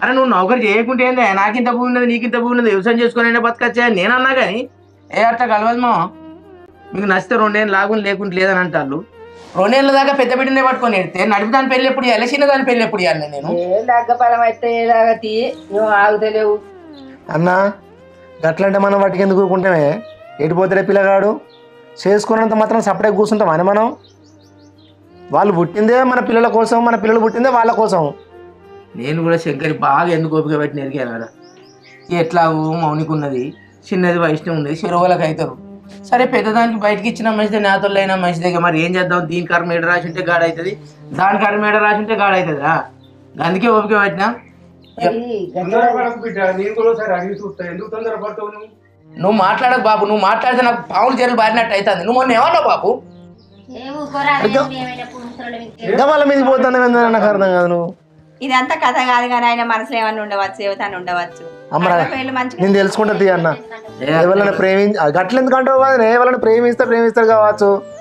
అరే నువ్వు నౌకరు చేయకుంటే ఏందే నాకింత భూమి ఉన్నది నీకింత భూమి ఉన్నది వ్యవసాయం చేసుకుని బతకచ్చా నేను అన్నా కానీ అట్లా కలవదు మా మీకు నచ్చితే 2 ఏళ్ళు లాగుని లేకుంటే లేదని అంటారు 2 ఏళ్ళ దాకా పెద్ద బిడ్డనే పట్టుకొని ఎడితే నడిపి దాని పెళ్ళి ఎప్పుడు ఇవ్వాలి చిన్న దాని పెళ్ళి ఎప్పుడు ఇవ్వాలి నేను ఏం దగ్గపరం అయితే ఏదాగతి నువ్వు ఆగుతలేవు అన్నా గట్లంటే మనం వాటికి ఎందుకు ఊరుకుంటామే ఎడిపోతాడే పిల్లగాడు చేసుకున్నంత మాత్రం సపరేట్ కూర్చుంటాం అని మనం వాళ్ళు పుట్టిందే మన పిల్లల కోసం మన పిల్లలు పుట్టిందే వాళ్ళ కోసం నేను కూడా శంకరి బాగా ఎందుకు ఓపిక పెట్టి నెరిగాను కదా ఎట్లా మౌనికి ఉన్నది చిన్నది వైష్ణవి ఉన్నది చెరువులకు అవుతారు సరే పెద్దదానికి బయటకి ఇచ్చిన మంచిదే నాతోళ్ళు అయినా మంచిదే మరి ఏం చేద్దాం దీని కర్మ ఏడ రాసి ఉంటే గాడ అవుతుంది దాని కర్మ ఏడ రాసి ఉంటే గాడ అవుతుంది రా అందుకే ఓపిక పెట్టినా నువ్వు మాట్లాడకు బాబు నువ్వు మాట్లాడితే నాకు పావులు చెరువులు బారినట్టు అవుతుంది నువ్వు మొన్న ఏమన్నావు బాబు వాళ్ళ మీద పోతాను నాకు అర్థం కాదు నువ్వు ఇదంతా కథ కాదు కానీ ఆయన మనసులో ఏమన్నా ఉండవచ్చు ఏవతాన్ని ఉండవచ్చు నేను తెలుసుకుంటా అన్న ఎవరైనా గట్ల ఎందుకంటావు ఎవరైనా ప్రేమిస్తాడు కావచ్చు